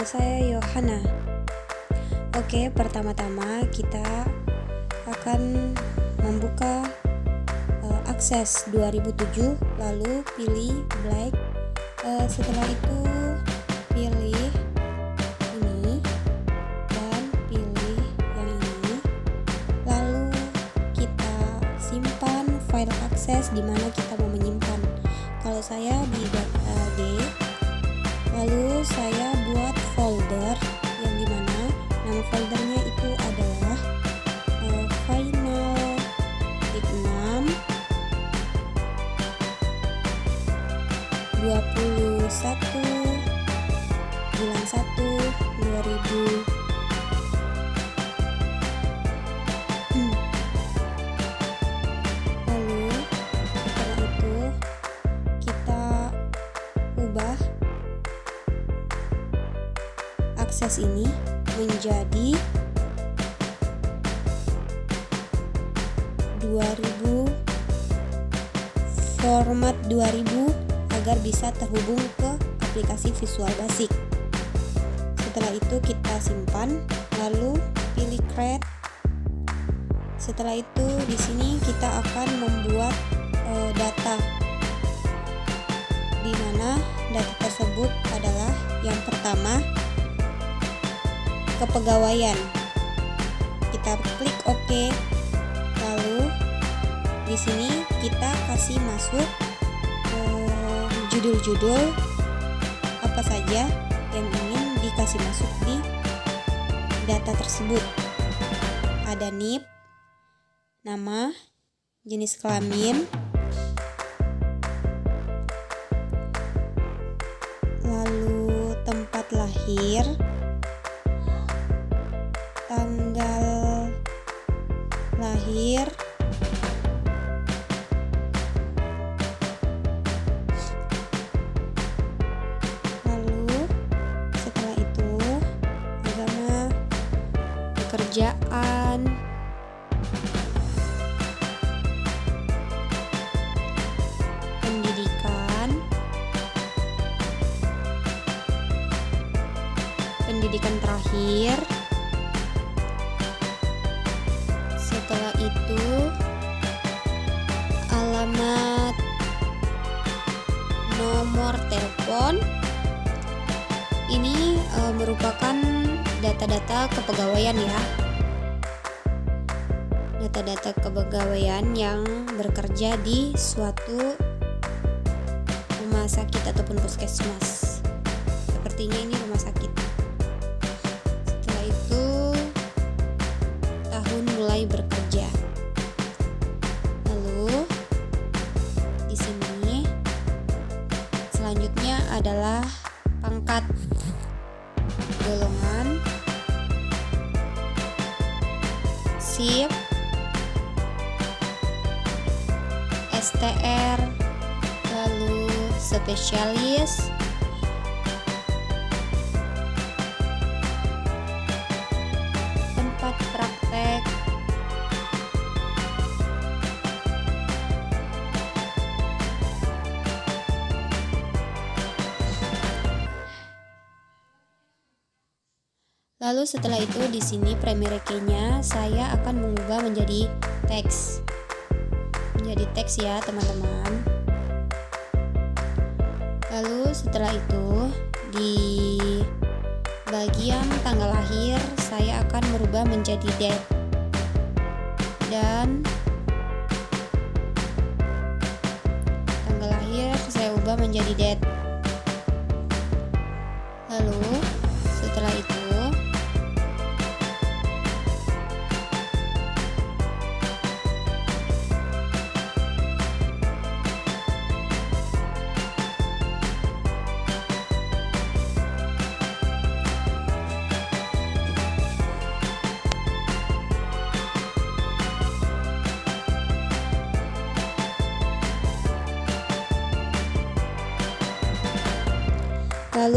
Nama saya Yohana. Oke, pertama-tama kita akan membuka akses 2007, lalu pilih black. Setelah itu pilih ini dan pilih yang ini, lalu kita simpan file akses di mana kita mau menyimpan. Kalau saya di data D, lalu saya buat folder yang dimana nama foldernya itu adalah final week 6 21 bulan 1 2000. Lalu setelah itu kita ubah akses ini menjadi 2000, format 2000 agar bisa terhubung ke aplikasi Visual Basic. Setelah itu kita simpan, lalu pilih create. Setelah itu di sini kita akan membuat data, di mana data tersebut adalah yang pertama kepegawaian. Kita klik OK. Lalu di sini kita kasih masuk judul-judul apa saja yang ingin dikasih masuk di data tersebut. Ada NIP, nama, jenis kelamin, lalu tempat lahir, tanggal lahir, lalu setelah itu agama, pekerjaan, pendidikan terakhir. Setelah itu alamat, nomor telepon. Ini merupakan data-data kepegawaian ya. Data-data kepegawaian yang bekerja di suatu rumah sakit ataupun puskesmas. Sepertinya ini rumah sakit. Setelah itu tahun mulai bekerja. Lalu di sini selanjutnya adalah pangkat, golongan, SIP, STR, lalu spesialis, tempat praktek, lalu setelah itu di sini primary key-nya saya akan mengubah menjadi teks. Menjadi teks ya teman-teman. Lalu setelah itu di bagian tanggal lahir saya akan merubah menjadi date, dan tanggal lahir saya ubah menjadi date. Lalu setelah itu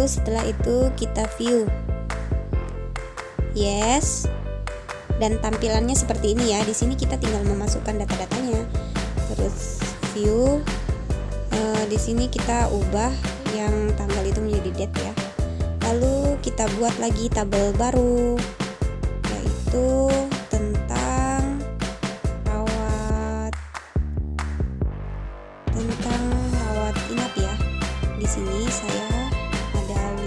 setelah itu kita view. Yes. Dan tampilannya seperti ini ya. Di sini kita tinggal memasukkan data-datanya. Terus view. Di sini kita ubah yang tanggal itu menjadi date ya. Lalu kita kita buat lagi tabel baru, yaitu tentang rawat inap ya. Di sini saya ada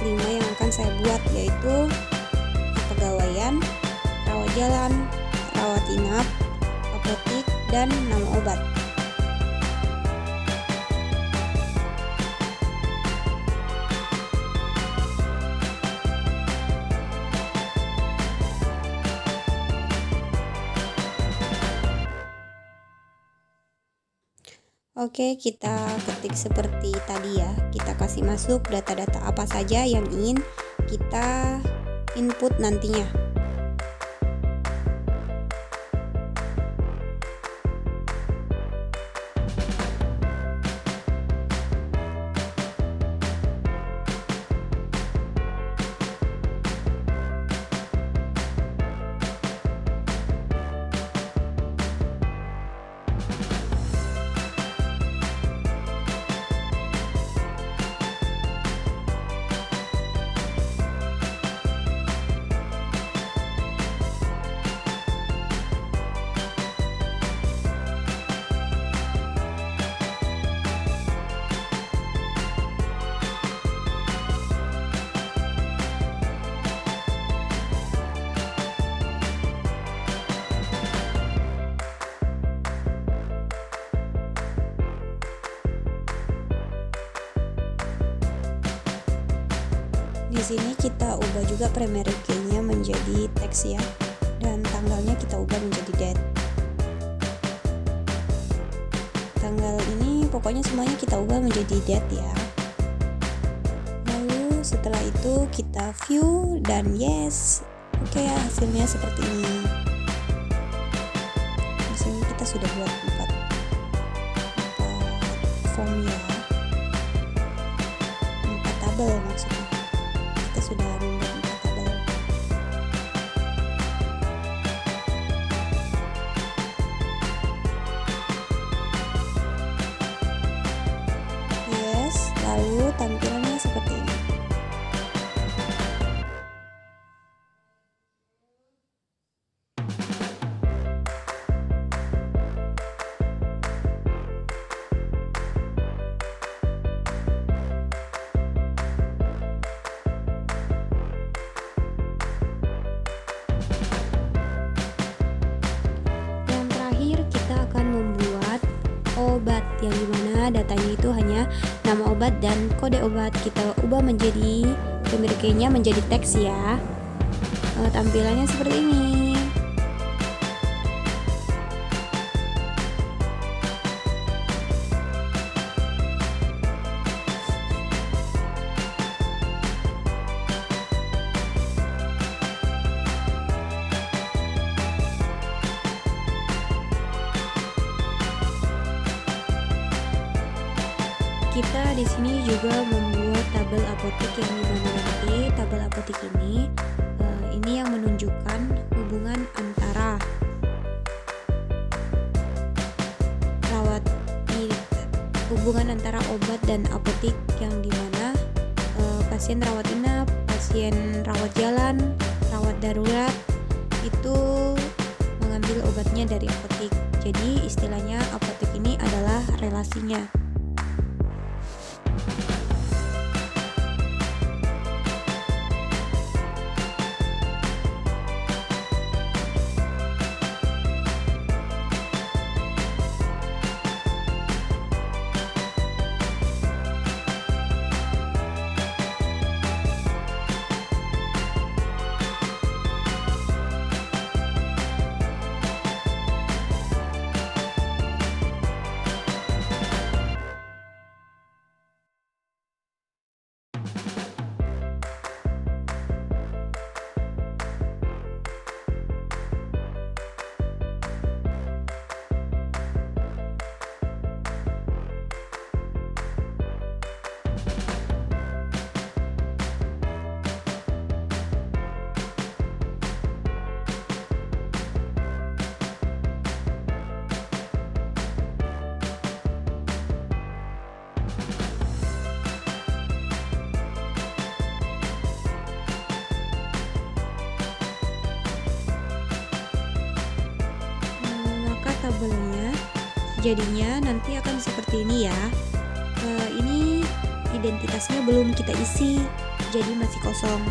5 yang akan saya buat, yaitu kepegawaian, rawat jalan, rawat inap, apotik, dan nama obat. Oke, kita ketik seperti tadi ya. Kita kasih masuk data-data apa saja yang ingin kita input nantinya. Di sini kita ubah juga primary key-nya menjadi teks ya, dan tanggalnya kita ubah menjadi date. Tanggal ini pokoknya semuanya kita ubah menjadi date ya. Lalu setelah itu kita view dan yes. Oke ya, hasilnya seperti ini. Di sini kita sudah buat 4 form ya, 4 tabel maksudnya. Kita sudah membuat 4 tabel. Yes, lalu tampilannya seperti ini. Obat yang dimana datanya itu hanya nama obat dan kode obat, kita ubah menjadi primary key-nya menjadi teks ya. Tampilannya seperti ini. Kita di sini juga membuat tabel apotik yang dimana nanti tabel apotik ini yang menunjukkan hubungan antara obat dan apotik, yang dimana pasien rawat inap, pasien rawat jalan, rawat darurat itu mengambil obatnya dari apotik. Jadi istilahnya apotik ini adalah relasinya. Jadinya nanti akan seperti ini ya. Ini identitasnya belum kita isi, jadi masih kosong.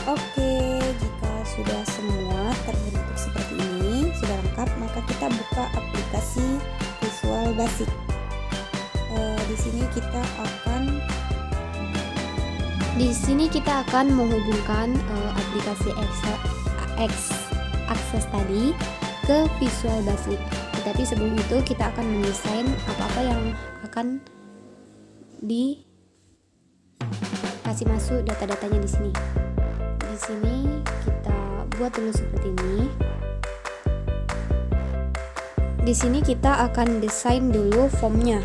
Oke, jika sudah semua terbentuk seperti ini, sudah lengkap, maka kita buka aplikasi Visual Basic. Di sini kita akan menghubungkan aplikasi Access tadi ke Visual Basic. Tetapi sebelum itu kita akan mendesain apa-apa yang akan dikasih masuk data-datanya di sini. Di sini kita buat dulu seperti ini. Di sini kita akan desain dulu formnya.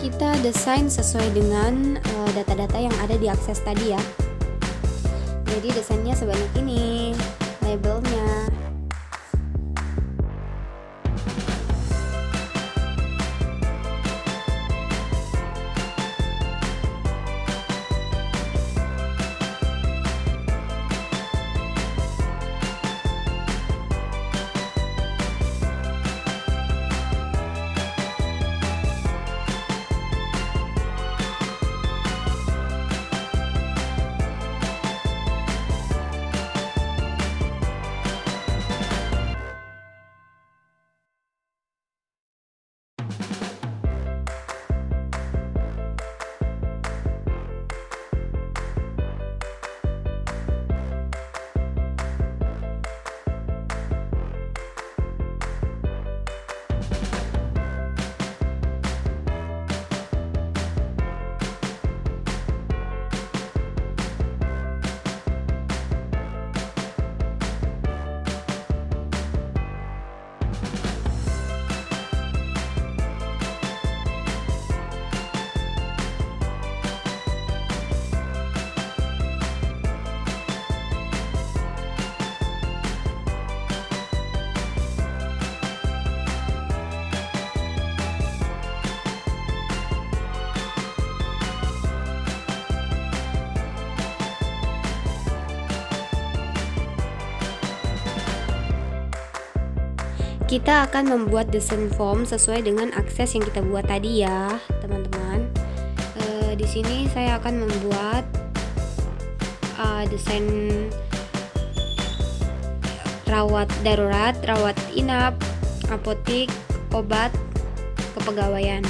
Kita desain sesuai dengan data-data yang ada di Access tadi ya. Jadi desainnya sebanyak ini, labelnya. Kita akan membuat desain form sesuai dengan akses yang kita buat tadi ya, teman-teman. Di sini saya akan membuat desain rawat darurat, rawat inap, apotik, obat, kepegawaian.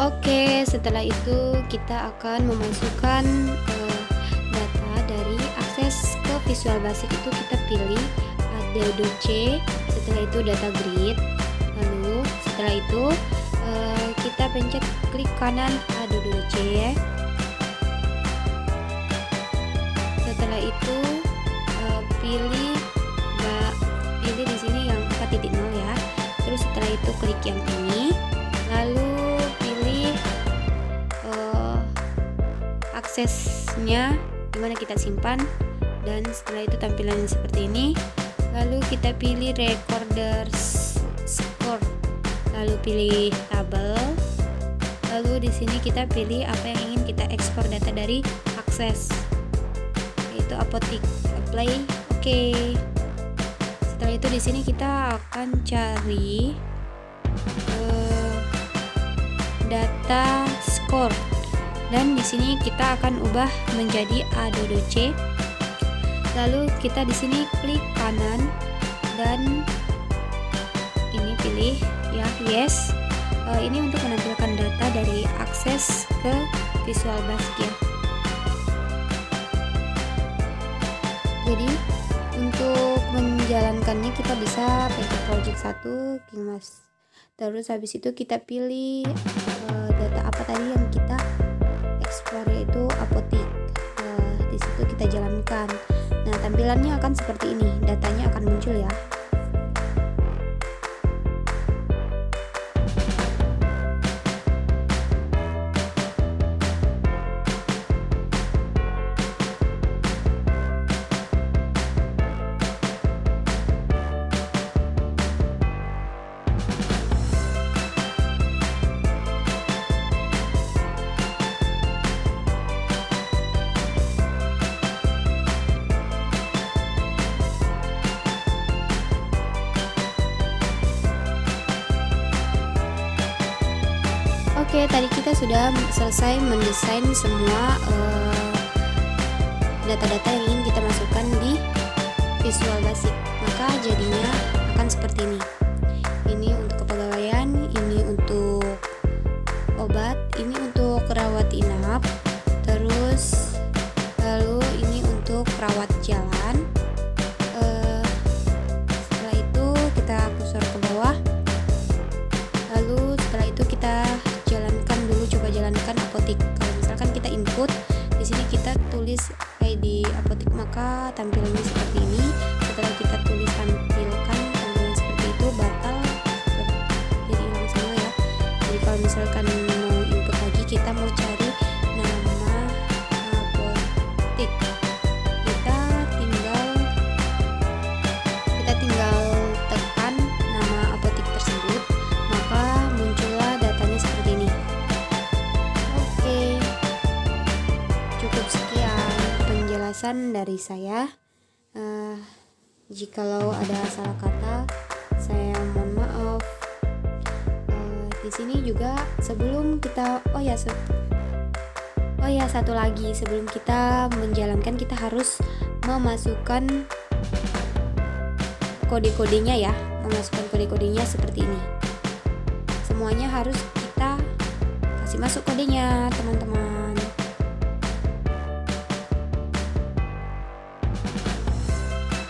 Oke, setelah itu kita akan memasukkan data dari akses ke Visual Basic. Itu kita pilih Adobe C, setelah itu data grid, lalu setelah itu kita pencet klik kanan Adobe C. Setelah itu pilih di sini yang 4.0 ya. Terus setelah itu klik yang ini, lalu pilih aksesnya dimana kita simpan, dan setelah itu tampilannya seperti ini. Lalu kita pilih recorder score, lalu pilih tabel, lalu di sini kita pilih apa yang ingin kita ekspor data dari akses, yaitu apotik. Apply, oke. Setelah itu di sini kita akan cari data score, dan di sini kita akan ubah menjadi Adobe C. Lalu kita di sini klik kanan dan ini pilih ya yes. Ini untuk menampilkan data dari akses ke Visual Basic ya. Jadi untuk menjalankannya kita bisa pencet project 1 KingMax. Terus habis itu kita pilih data apa tadi yang kita ekspor, yaitu apotik. Di situ kita jalankan. Nah, tampilannya akan seperti ini. Datanya akan muncul ya. Oke, tadi kita sudah selesai mendesain semua data-data yang ingin kita masukkan di Visual Basic. Maka jadinya akan seperti ini. Ini untuk kepegawaian, ini untuk obat, ini untuk rawat inap, terus lalu ini untuk rawat jalan. Setelah itu kita kursor ke bawah. Lalu setelah itu kita coba jalankan apotik. Kalau misalkan kita input di sini, kita tulis ID apotik, maka tampilannya seperti ini. Setelah kita tulis tampilkan tampilan seperti itu, batal, jadi hilang semua ya. Jadi kalau misalkan mau input lagi, kita mau cari nama apotik, kita tinggal tekan nama apotik tersebut, maka muncullah datanya seperti ini. Cukup sekian penjelasan dari saya. Jikalau ada salah kata, saya mohon maaf. Di sini juga sebelum kita satu lagi, sebelum kita menjalankan, kita harus memasukkan kode-kodenya ya. Memasukkan kode-kodenya seperti ini. Semuanya harus kita kasih masuk kodenya, teman-teman.